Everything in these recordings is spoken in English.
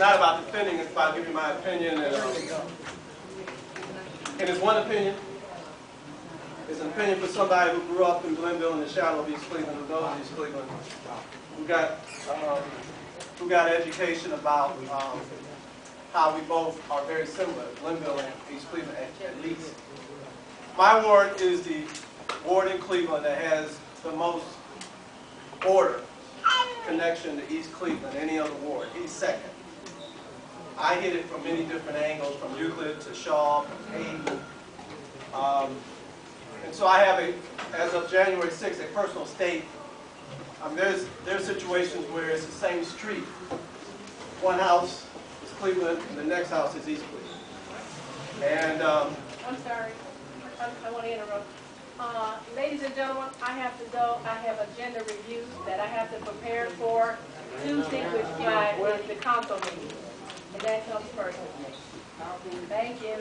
not about defending, it's about giving my opinion. And it's one opinion. It's an opinion for somebody who grew up in Glenville in the shadow of East Cleveland, who knows East Cleveland, who got education about how we both are very similar, Glenville and East Cleveland at least. My ward is the ward in Cleveland that has the most order connection to East Cleveland, any other ward. He's second. I hit it from many different angles, from Euclid to Shaw, from Hayden. And so I have, as of January 6th, a personal stake. There's situations where it's the same street. One house is Cleveland, and the next house is East Cleveland. And I'm sorry. I want to interrupt. Ladies and gentlemen, I have to go. I have agenda reviews that I have to prepare for Tuesday, which is the council meeting. And that comes first. Thank you.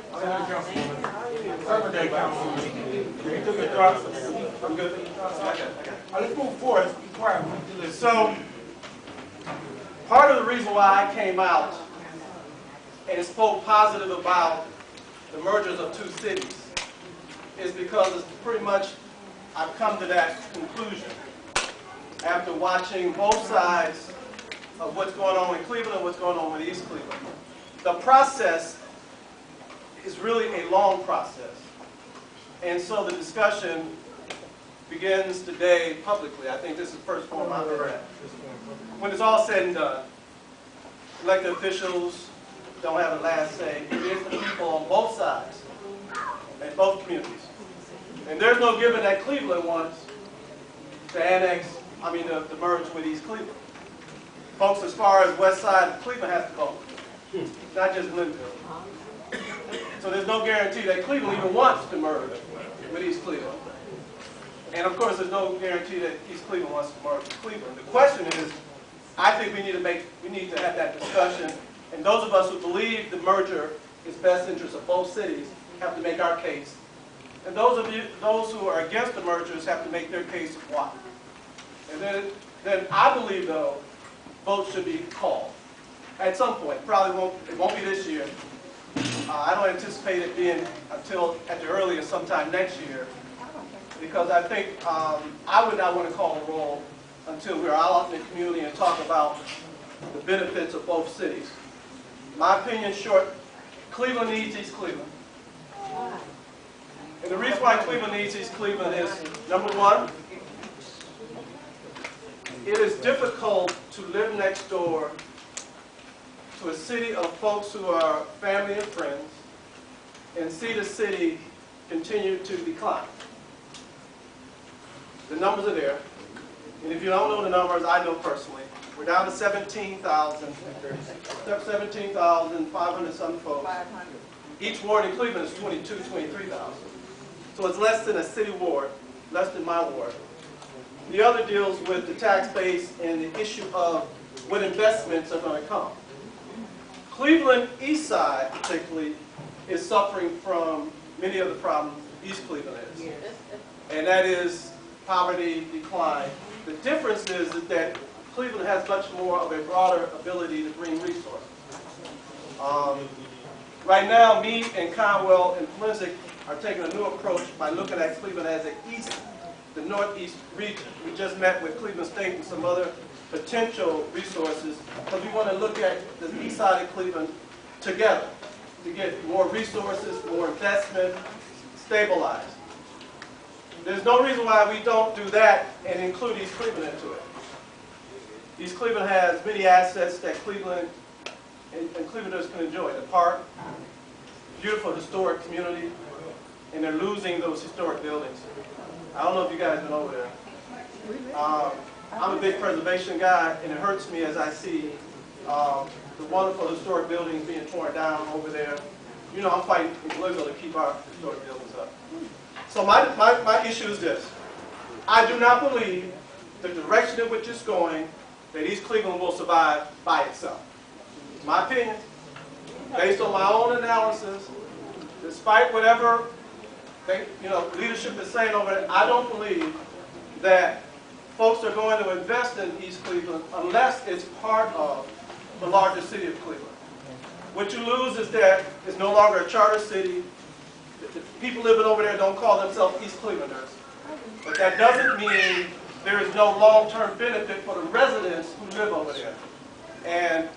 I'm good. Okay. Let's move forward. So, part of the reason why I came out and spoke positive about the mergers of two cities is because it's pretty much I've come to that conclusion after watching both sides of what's going on in Cleveland and what's going on with East Cleveland. The process is really a long process. And so the discussion begins today publicly. I think this is the first forum I've ever had. When it's all said and done, elected officials don't have the last say. It is the people on both sides, in both communities. And there's no given that Cleveland wants to annex, to merge with East Cleveland. Folks, as far as west side of Cleveland has to go, not just Glenville. So there's no guarantee that Cleveland even wants to merge with East Cleveland. And of course, there's no guarantee that East Cleveland wants to merge with Cleveland. The question is, I think we need to have that discussion. And those of us who believe the merger is best interest of both cities have to make our case. And those who are against the mergers have to make their case of why. And then I believe, though, votes should be called at some point. It won't be this year. I don't anticipate it being until at the earliest sometime next year, because I think I would not want to call a roll until we're out in the community and talk about the benefits of both cities. My opinion, short, Cleveland needs East Cleveland. And the reason why Cleveland needs East Cleveland is, number one, it is difficult to live next door to a city of folks who are family and friends and see the city continue to decline. The numbers are there. And if you don't know the numbers, I know personally. We're down to 17,500 some folks. Each ward in Cleveland is 23,000. So it's less than a city ward, less than my ward. The other deals with the tax base and the issue of what investments are going to come. Cleveland East Side, particularly, is suffering from many of the problems East Cleveland is. And that is poverty, decline. The difference is that Cleveland has much more of a broader ability to bring resources. Right now, me and Conwell and Forensic are taking a new approach by looking at Cleveland as the northeast region. We just met with Cleveland State and some other potential resources, because we want to look at the east side of Cleveland together to get more resources, more investment, stabilized. There's no reason why we don't do that and include East Cleveland into it. East Cleveland has many assets that Cleveland and Clevelanders can enjoy. The park, beautiful historic community, and they're losing those historic buildings. I don't know if you guys have been over there. I'm a big preservation guy, and it hurts me as I see the wonderful historic buildings being torn down over there. You know, I'm fighting in Glenville to keep our historic buildings up. So my issue is this. I do not believe the direction in which it's going, that East Cleveland will survive by itself. It's my opinion, based on my own analysis, despite whatever leadership is saying over there, I don't believe that folks are going to invest in East Cleveland unless it's part of the larger city of Cleveland. What you lose is that it's no longer a charter city. The people living over there don't call themselves East Clevelanders. But that doesn't mean there is no long-term benefit for the residents who live over there. And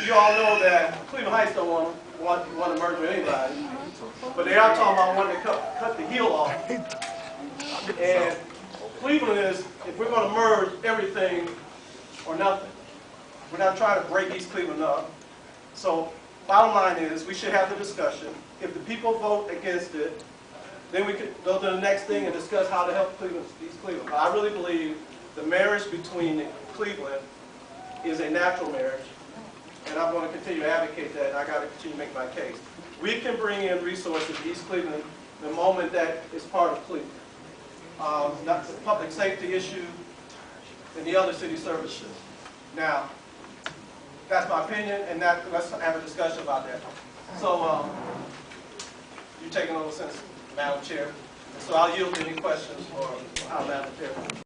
you all know that Cleveland Heights don't want to merge with anybody. But they are talking about wanting to cut the heel off. And Cleveland is, if we're going to merge everything or nothing. We're not trying to break East Cleveland up. So bottom line is we should have the discussion. If the people vote against it, then we could go to the next thing and discuss how to help East Cleveland. But I really believe the marriage between Cleveland is a natural marriage. And I'm going to continue to advocate that, and I got to continue to make my case. We can bring in resources to East Cleveland the moment that it's part of Cleveland. Not the public safety issue and the other city services. Now, that's my opinion, and let's have a discussion about that. So, you're taking over since Madam Chair. So I'll yield to any questions for our Madam Chair.